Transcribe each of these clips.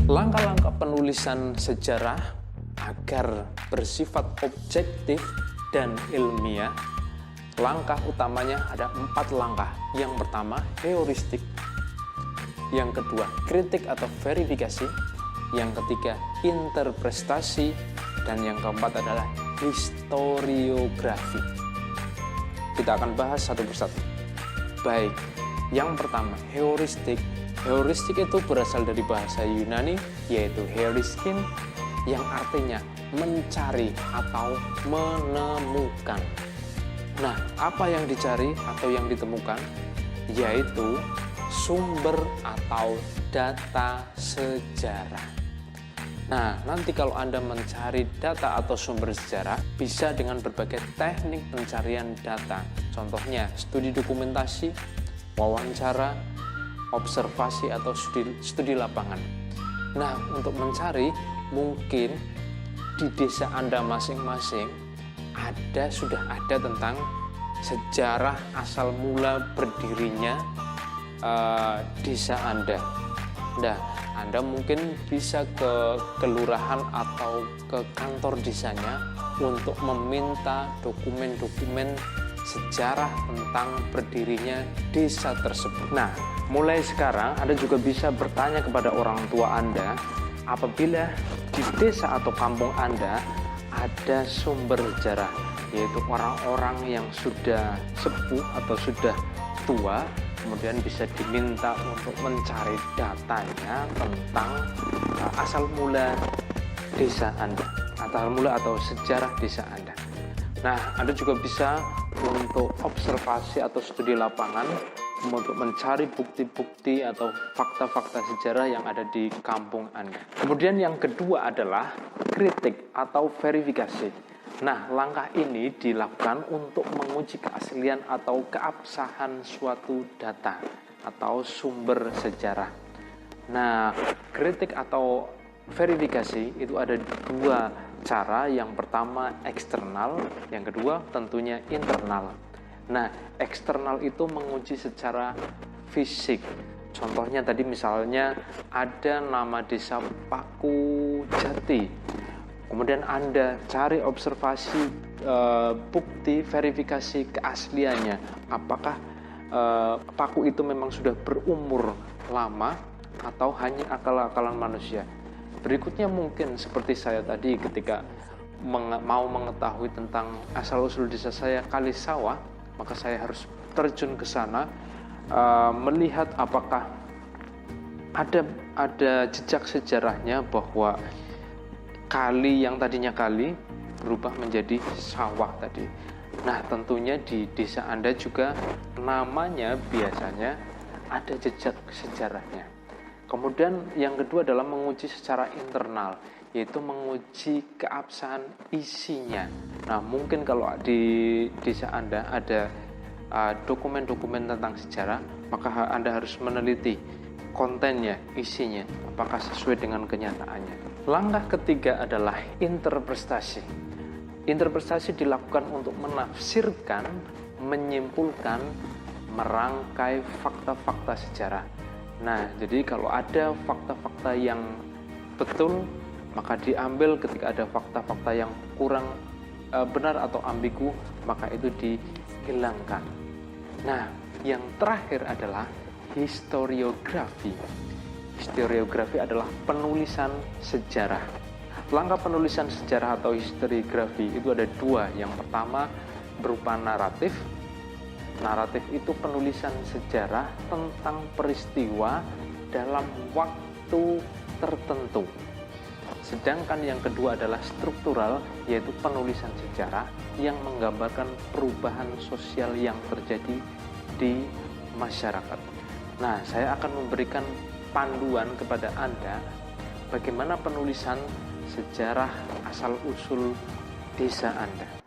Langkah-langkah penulisan sejarah agar bersifat objektif dan ilmiah, langkah utamanya ada 4 langkah. Yang pertama, heuristik. Yang kedua, kritik atau verifikasi. Yang ketiga, interpretasi. Dan yang keempat adalah historiografi. Kita akan bahas satu persatu. Baik, yang pertama, heuristik. Heuristik itu berasal dari bahasa Yunani, yaitu heuriskin, yang artinya mencari atau menemukan. Nah, apa yang dicari atau yang ditemukan? Yaitu sumber atau data sejarah. Nah, nanti kalau Anda mencari data atau sumber sejarah, bisa dengan berbagai teknik pencarian data. Contohnya, studi dokumentasi, wawancara, observasi, atau studi lapangan. Nah, untuk mencari, mungkin di desa Anda masing-masing sudah ada tentang sejarah asal mula berdirinya desa Anda. Nah, Anda mungkin bisa ke kelurahan atau ke kantor desanya untuk meminta dokumen-dokumen sejarah tentang berdirinya desa tersebut. Nah, mulai sekarang Anda juga bisa bertanya kepada orang tua Anda apabila di desa atau kampung Anda ada sumber sejarah, yaitu orang-orang yang sudah sepuh atau sudah tua, kemudian bisa diminta untuk mencari datanya tentang asal mula desa Anda, asal mula atau sejarah desa Anda. Nah, Anda juga bisa untuk observasi atau studi lapangan untuk mencari bukti-bukti atau fakta-fakta sejarah yang ada di kampung Anda. Kemudian yang kedua adalah kritik atau verifikasi. Nah, langkah ini dilakukan untuk menguji keaslian atau keabsahan suatu data atau sumber sejarah. Nah, kritik atau verifikasi itu ada 2 cara. Yang pertama eksternal, yang kedua tentunya internal. Nah, eksternal itu menguji secara fisik. Contohnya tadi misalnya ada nama desa Paku Jati. Kemudian Anda cari observasi, bukti, verifikasi keasliannya. Apakah paku itu memang sudah berumur lama atau hanya akal-akalan manusia. Berikutnya mungkin seperti saya tadi ketika mau mengetahui tentang asal-usul desa saya Kalisawah, maka saya harus terjun ke sana, melihat apakah ada jejak sejarahnya bahwa kali yang tadinya kali berubah menjadi sawah tadi. Nah, tentunya di desa Anda juga namanya biasanya ada jejak sejarahnya. Kemudian yang kedua adalah menguji secara internal, yaitu menguji keabsahan isinya. Nah, mungkin kalau di desa Anda ada dokumen-dokumen tentang sejarah, maka Anda harus meneliti kontennya, isinya, apakah sesuai dengan kenyataannya. Langkah ketiga adalah interpretasi. Interpretasi dilakukan untuk menafsirkan, menyimpulkan, merangkai fakta-fakta sejarah. Nah, jadi kalau ada fakta-fakta yang betul, maka diambil. Ketika ada fakta-fakta yang kurang benar atau ambigu, maka itu dihilangkan. Nah, yang terakhir adalah historiografi. Historiografi adalah penulisan sejarah. Langkah penulisan sejarah atau historiografi itu ada 2. Yang pertama berupa naratif. Naratif itu penulisan sejarah tentang peristiwa dalam waktu tertentu. Sedangkan yang kedua adalah struktural, yaitu penulisan sejarah yang menggambarkan perubahan sosial yang terjadi di masyarakat. Nah, saya akan memberikan panduan kepada Anda bagaimana penulisan sejarah asal-usul desa Anda.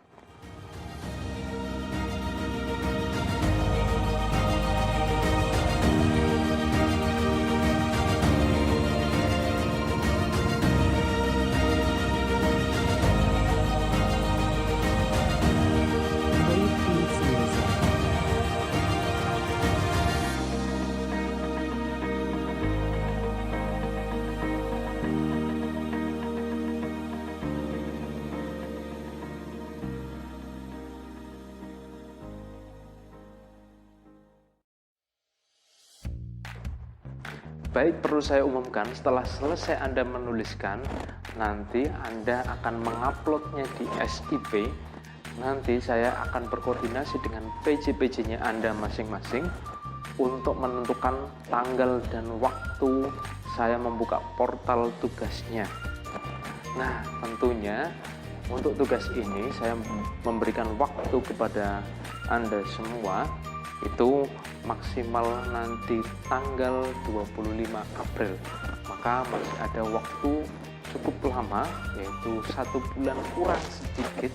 Baik, perlu saya umumkan, setelah selesai Anda menuliskan, nanti Anda akan menguploadnya di SIP. Nanti saya akan berkoordinasi dengan PJ-PJ-nya Anda masing-masing untuk menentukan tanggal dan waktu saya membuka portal tugasnya. Nah, tentunya untuk tugas ini saya memberikan waktu kepada Anda semua itu maksimal nanti tanggal 25 April. Maka masih ada waktu cukup lama, yaitu 1 bulan kurang sedikit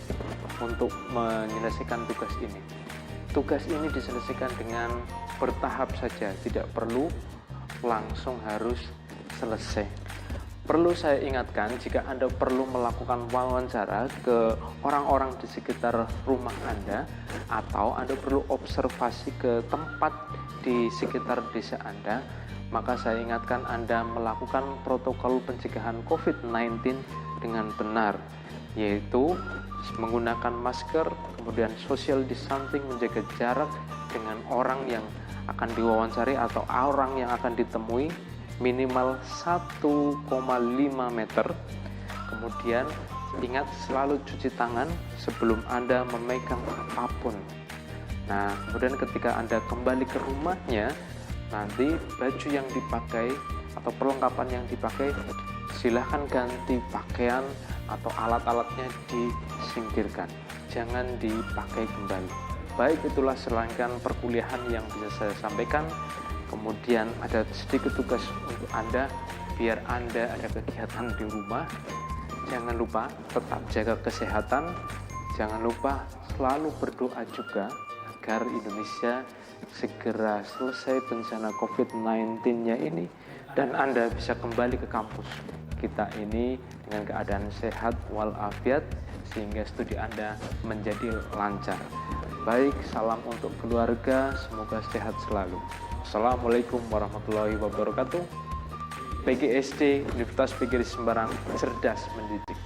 untuk menyelesaikan tugas ini. Tugas ini diselesaikan dengan bertahap saja, tidak perlu langsung harus selesai. Perlu saya ingatkan, jika Anda perlu melakukan wawancara ke orang-orang di sekitar rumah Anda, atau Anda perlu observasi ke tempat di sekitar desa Anda, maka saya ingatkan Anda melakukan protokol pencegahan COVID-19 dengan benar, yaitu menggunakan masker, kemudian social distancing, menjaga jarak dengan orang yang akan diwawancari atau orang yang akan ditemui minimal 1,5 meter. Kemudian ingat selalu cuci tangan sebelum Anda memegang apapun. Nah, kemudian ketika Anda kembali ke rumahnya, nanti baju yang dipakai atau perlengkapan yang dipakai silahkan ganti pakaian atau alat-alatnya disingkirkan, jangan dipakai kembali. Baik, itulah serangkaian perkuliahan yang bisa saya sampaikan. Kemudian ada sedikit tugas untuk Anda, biar Anda ada kegiatan di rumah. Jangan lupa tetap jaga kesehatan, jangan lupa selalu berdoa juga agar Indonesia segera selesai bencana COVID-19-nya ini dan Anda bisa kembali ke kampus kita ini dengan keadaan sehat walafiat sehingga studi Anda menjadi lancar. Baik, salam untuk keluarga, semoga sehat selalu. Assalamualaikum warahmatullahi wabarakatuh. PGSD Universitas PGRI Semarang, cerdas mendidik.